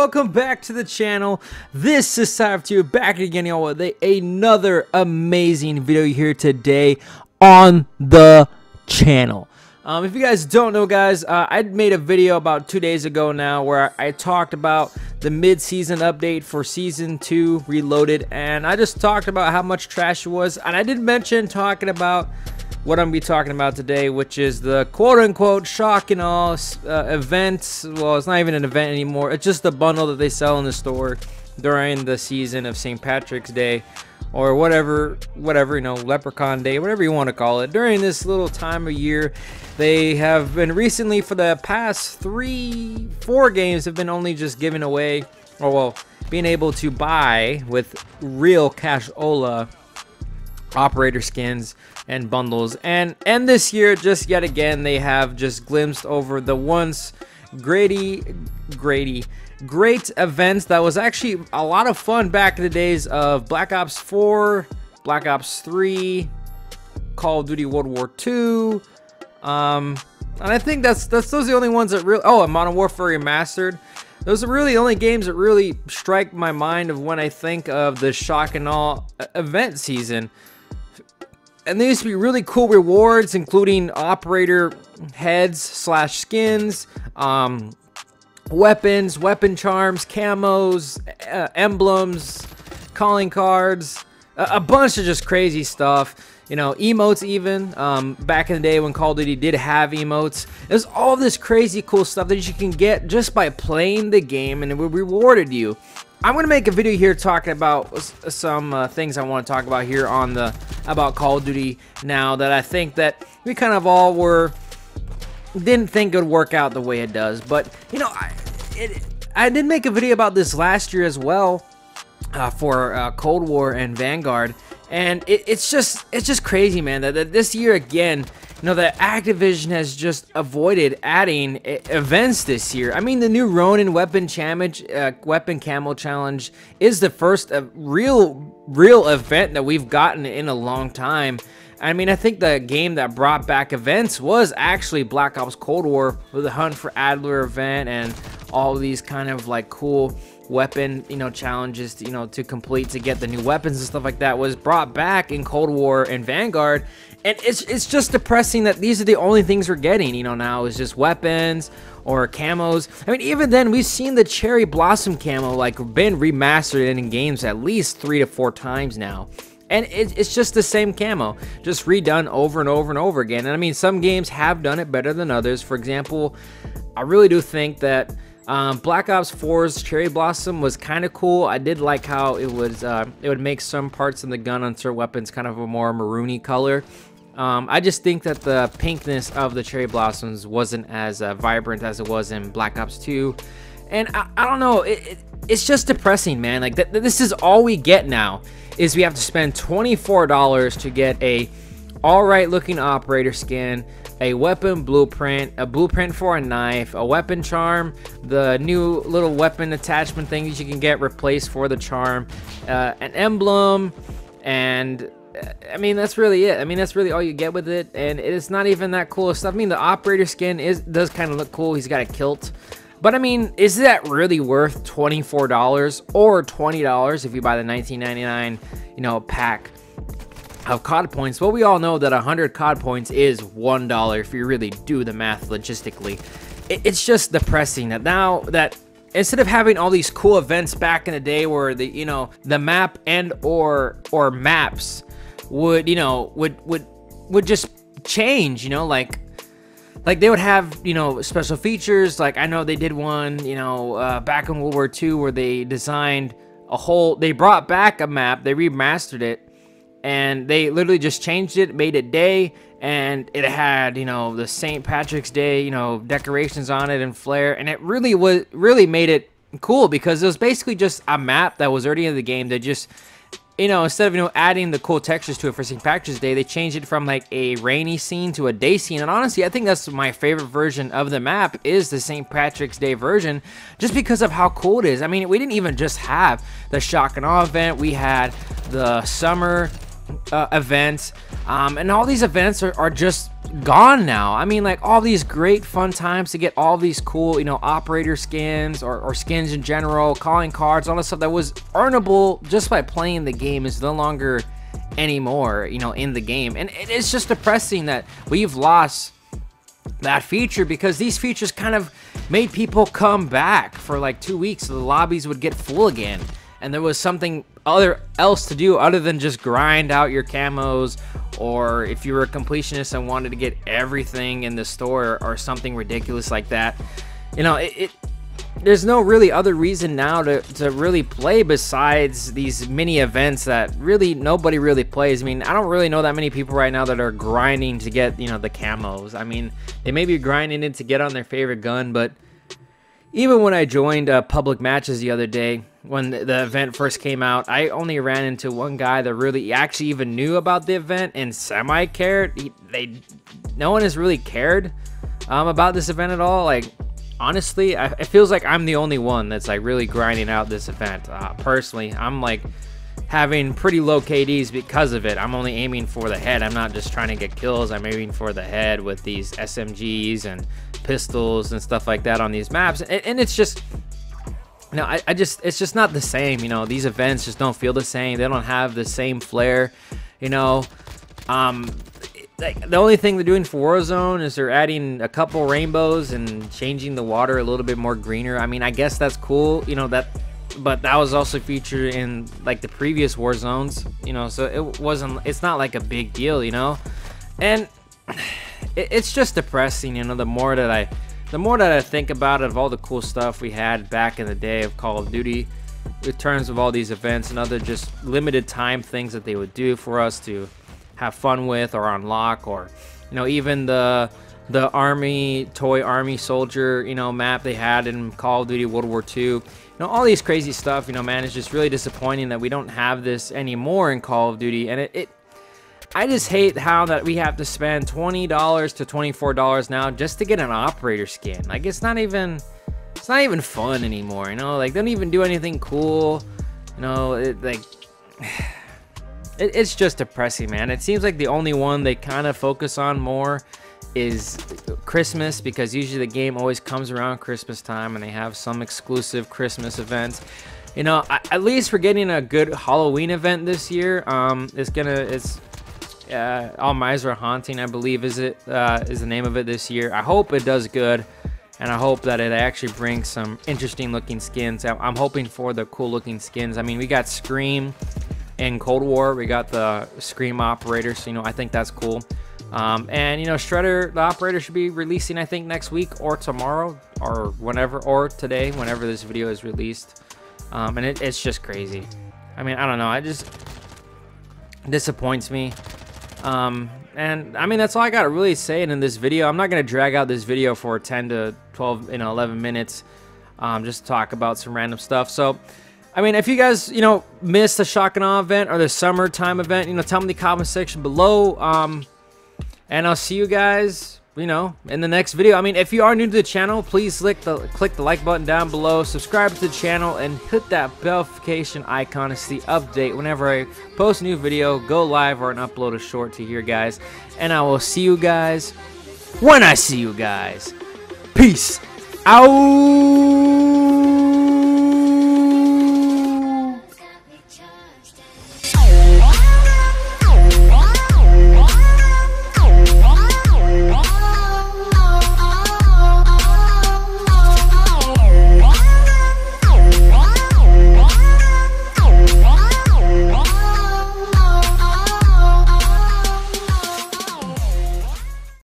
welcome back to the channel. This is Sypher back again, y'all, with another amazing video here today on the channel. If you guys don't know, guys, I made a video about 2 days ago now where I talked about the mid-season update for Season 2 Reloaded, and I just talked about how much trash it was, and I did mention talking about what I'm going to be talking about today, which is the quote-unquote shock and awe event. Well, it's not even an event anymore. It's just the bundle that they sell in the store during the season of St. Patrick's Day, or whatever, you know, Leprechaun Day, whatever you want to call it. During this little time of year, they have been recently, for the past 4 games, have been only just giving away, or well, being able to buy with real cashola operator skins and bundles, and this year, just yet again, they have just glimpsed over the once great events that was actually a lot of fun back in the days of Black Ops 4, Black Ops 3, Call of Duty World War II, and I think those are the only ones that really, and Modern Warfare Remastered. Those are really the only games that really strike my mind of when I think of the shock and awe event season. And there used to be really cool rewards, including operator heads / skins, weapons, weapon charms, camos, emblems, calling cards, a bunch of just crazy stuff. You know, emotes even. Back in the day when Call of Duty did have emotes, there's all this crazy cool stuff that you can get just by playing the game, and it rewarded you. I'm gonna make a video here talking about some things I want to talk about here on about Call of Duty now, that I think that we kind of all didn't think it would work out the way it does. But you know, I did make a video about this last year as well, for Cold War and Vanguard, and it's just crazy, man, that this year again, you know, that Activision has just avoided adding events this year. I mean, the new Ronin weapon camo challenge is the first real event that we've gotten in a long time. I mean, I think the game that brought back events was actually Black Ops Cold War, with the Hunt for Adler event and all these kind of like cool weapon, you know, challenges, you know, to complete to get the new weapons and stuff like that was brought back in Cold War and Vanguard. And it's just depressing that these are the only things we're getting, you know, now is just weapons or camos. I mean, even then, we've seen the Cherry Blossom camo like been remastered in games at least 3 to 4 times now. And it's just the same camo, just redone over and over and over again. And I mean, some games have done it better than others. For example, I really do think that Black Ops 4's Cherry Blossom was kind of cool. I did like how it would make some parts in the gun on certain weapons kind of a more maroony color. I just think that the pinkness of the Cherry Blossoms wasn't as vibrant as it was in Black Ops 2. And I don't know, it's just depressing, man. Like, this is all we get now, is we have to spend $24 to get a alright looking operator skin, a weapon blueprint, a blueprint for a knife, a weapon charm, the new little weapon attachment thing that you can get replaced for the charm, an emblem, and I mean, that's really it. I mean, that's really all you get with it, and it's not even that cool stuff. I mean, the operator skin does kind of look cool. He's got a kilt, but I mean, is that really worth $24 or $20 if you buy the $19.99, you know, pack of COD points? Well, we all know that 100 COD points is $1 if you really do the math logistically. It's just depressing that now that instead of having all these cool events back in the day where the, you know, the map and or maps would, you know, would just change, you know, like they would have, you know, special features. Like, I know they did one, you know, back in World War II where they designed they brought back a map, they remastered it, and they literally just changed it, made it day, and it had, you know, the St. Patrick's Day, you know, decorations on it and flair, and it really made it cool, because it was basically just a map that was already in the game. That just, you know, instead of, you know, adding the cool textures to it for St. Patrick's Day, they changed it from like a rainy scene to a day scene. And honestly, I think that's my favorite version of the map, is the St. Patrick's Day version, just because of how cool it is. I mean, we didn't even just have the shock and awe event, we had the summer events, and all these events are just gone now. I mean, like, all these great fun times to get all these cool, you know, operator skins or skins in general, calling cards, all that stuff that was earnable just by playing the game is no longer anymore, you know, in the game. And it's just depressing that we've lost that feature, because these features kind of made people come back for like 2 weeks, so the lobbies would get full again, and there was something else to do other than just grind out your camos, or if you were a completionist and wanted to get everything in the store or something ridiculous like that. You know, there's no really other reason now to really play besides these mini events that really nobody really plays. I mean, I don't really know that many people right now that are grinding to get, you know, the camos. I mean, they may be grinding it to get on their favorite gun, but even when I joined public matches the other day, when the event first came out, I only ran into one guy that really actually even knew about the event and semi-cared. No one has really cared about this event at all. Like, honestly, it feels like I'm the only one that's like really grinding out this event. Personally, I'm like having pretty low KDs because of it. I'm only aiming for the head. I'm not just trying to get kills. I'm aiming for the head with these SMGs and pistols and stuff like that on these maps. And it's just, you know, it's just not the same. You know, these events just don't feel the same. They don't have the same flair, you know. Like, the only thing they're doing for Warzone is they're adding a couple rainbows and changing the water a little bit more greener. I mean, I guess that's cool, you know, but that was also featured in like the previous Warzones, you know, so it's not like a big deal, you know. And it's just depressing, you know, the more that I think about it, of all the cool stuff we had back in the day of Call of Duty, in terms of all these events and other just limited time things that they would do for us to have fun with or unlock, or, you know, even the toy army soldier, you know, map they had in Call of Duty World War II. You know, all these crazy stuff, you know, man, it's just really disappointing that we don't have this anymore in Call of Duty. And I just hate how that we have to spend $20 to $24 now just to get an operator skin. Like, it's not even fun anymore, you know. Like, they don't even do anything cool, you know. It's just depressing, man. It seems like the only one they kind of focus on more is Christmas, because usually the game always comes around Christmas time and they have some exclusive Christmas events. You know, at least we're getting a good Halloween event this year. It's All Miser Haunting, I believe, is the name of it this year. I hope it does good, and I hope that it actually brings some interesting looking skins. I'm hoping for the cool looking skins. I mean, we got Scream in Cold War, we got the Scream operator, so, you know, I think that's cool. And, you know, Shredder, the operator, should be releasing, I think, next week or tomorrow or whenever, or today, whenever this video is released. And it's just crazy. I mean, I don't know, it just disappoints me. And I mean, that's all I gotta really say in this video. I'm not gonna drag out this video for 10 to 12, 11 minutes, just to talk about some random stuff. So, I mean, if you guys, you know, missed the Shotgun event or the summertime event, you know, tell me in the comment section below. And I'll see you guys, you know, in the next video. I mean, if you are new to the channel, please click the like button down below, subscribe to the channel, and hit that bell-ification icon to see update whenever I post a new video, go live, or upload a short to here, guys. And I will see you guys when I see you guys. Peace out.